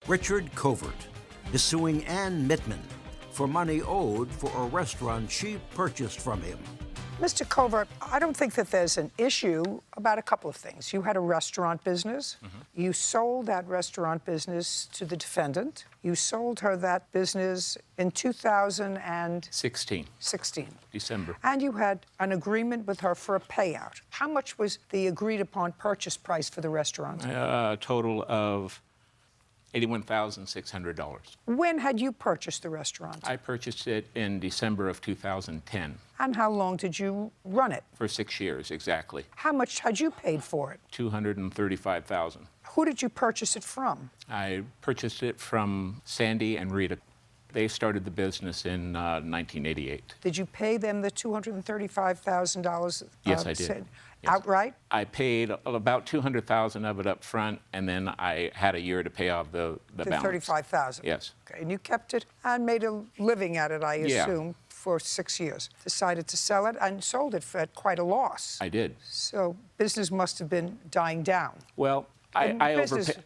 Richard Covert is suing Ann Mittman for money owed for a restaurant she purchased from him. Mr. Covert, I don't think that there's an issue about a couple of things. You had a restaurant business. You sold that restaurant business to the defendant. You sold her that business in 2016. December. And you had an agreement with her for a payout. How much was the agreed-upon purchase price for the restaurant? A total of $81,600. When had you purchased the restaurant? I purchased it in December of 2010. And how long did you run it? For 6 years, exactly. How much had you paid for it? $235,000. Who did you purchase it from? I purchased it from Sandy and Rita. They started the business in 1988. Did you pay them the $235,000? Yes, I did. Yes. Outright? I paid about $200,000 of it up front, and then I had a year to pay off the balance. $35,000? Yes. Okay, and you kept it and made a living at it, I Yeah. assume, for 6 years. Decided to sell it and sold it at quite a loss. I did. So business must have been dying down. Well, I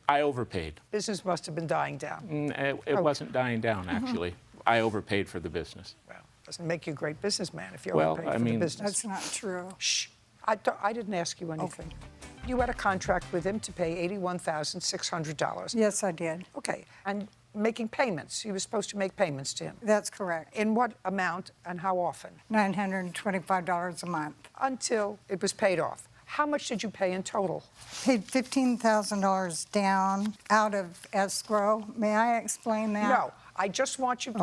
overpaid. Business must have been dying down. It wasn't dying down, actually. I overpaid for the business. Well, doesn't make you a great businessman if you Well, overpaid I for mean, the business. That's not true. Shh. I didn't ask you anything. You had a contract with him to pay $81,600. Yes, I did. Okay, and making payments. You were supposed to make payments to him. That's correct. In what amount and how often? $925 a month. Until it was paid off. How much did you pay in total? Paid $15,000 down out of escrow. May I explain that? No, I just want you,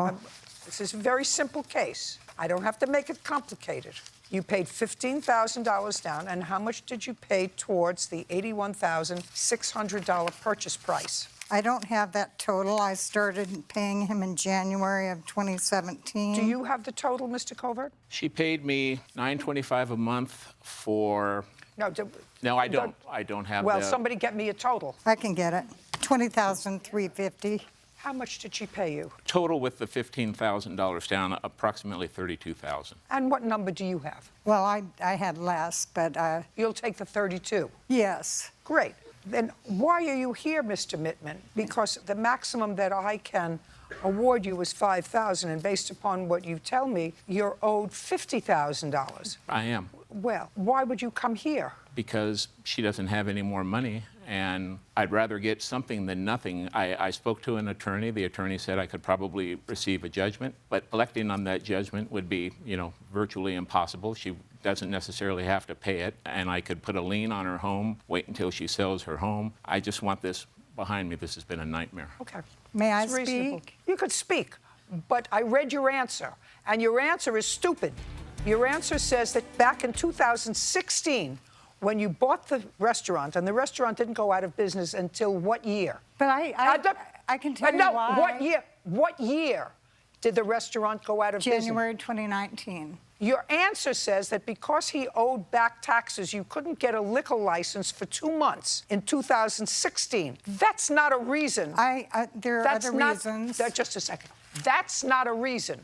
this is a very simple case. I don't have to make it complicated. You paid $15,000 down, and how much did you pay towards the $81,600 purchase price? I don't have that total. I started paying him in January of 2017. Do you have the total, Mr. Covert? She paid me $925 a month for... No, No, I don't. I don't have well, the... somebody get me a total. I can get it. $20,350. How much did she pay you? Total with the $15,000 down, approximately $32,000. And what number do you have? Well, I had less, but You'll take the 32. yes. Great. Then why are you here, Mr. Mittman? Because the maximum that I can award you is $5,000, and based upon what you tell me, you're owed $50,000. I am. Well, why would you come here? Because she doesn't have any more money, and I'd rather get something than nothing. I spoke to an attorney. The attorney said I could probably receive a judgment, but collecting on that judgment would be, virtually impossible. She doesn't necessarily have to pay it, and I could put a lien on her home, wait until she sells her home. I just want this behind me. This has been a nightmare. Okay. May I It's reasonable. speak? You could speak, but I read your answer, and your answer is stupid. Your answer says that back in 2016, when you bought the restaurant, and the restaurant didn't go out of business until what year? But I can tell you no, why. What year did the restaurant go out of business? January 2019. Your answer says that because he owed back taxes, you couldn't get a liquor license for 2 months in 2016. That's not a reason. There are other reasons. Just a second. That's not a reason.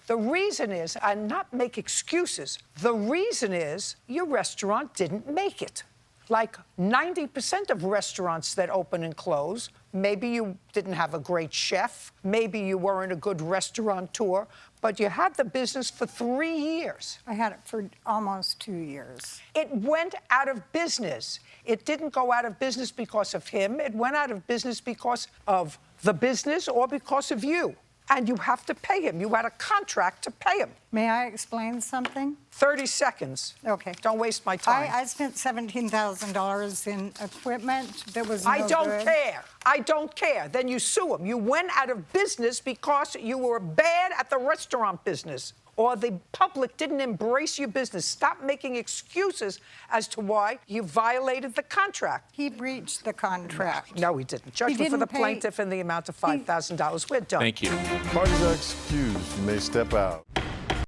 The reason is, and not make excuses, the reason is your restaurant didn't make it. Like 90% of restaurants that open and close, maybe you didn't have a great chef, maybe you weren't a good restaurateur, but you had the business for 3 years. I had it for almost 2 years. It went out of business. It didn't go out of business because of him. It went out of business because of the business or because of you. And you have to pay him. You had a contract to pay him. May I explain something? 30 seconds. Okay. Don't waste my time. I spent $17,000 in equipment that was no I don't good. care. I don't care. Then you sue him. You went out of business because you were bad at the restaurant business, or the public didn't embrace your business. Stop making excuses as to why you violated the contract. He breached the contract. No, he didn't. Judgment for the didn't pay- plaintiff in the amount of $5,000. We're done. Thank you. Parties are excused. You may step out.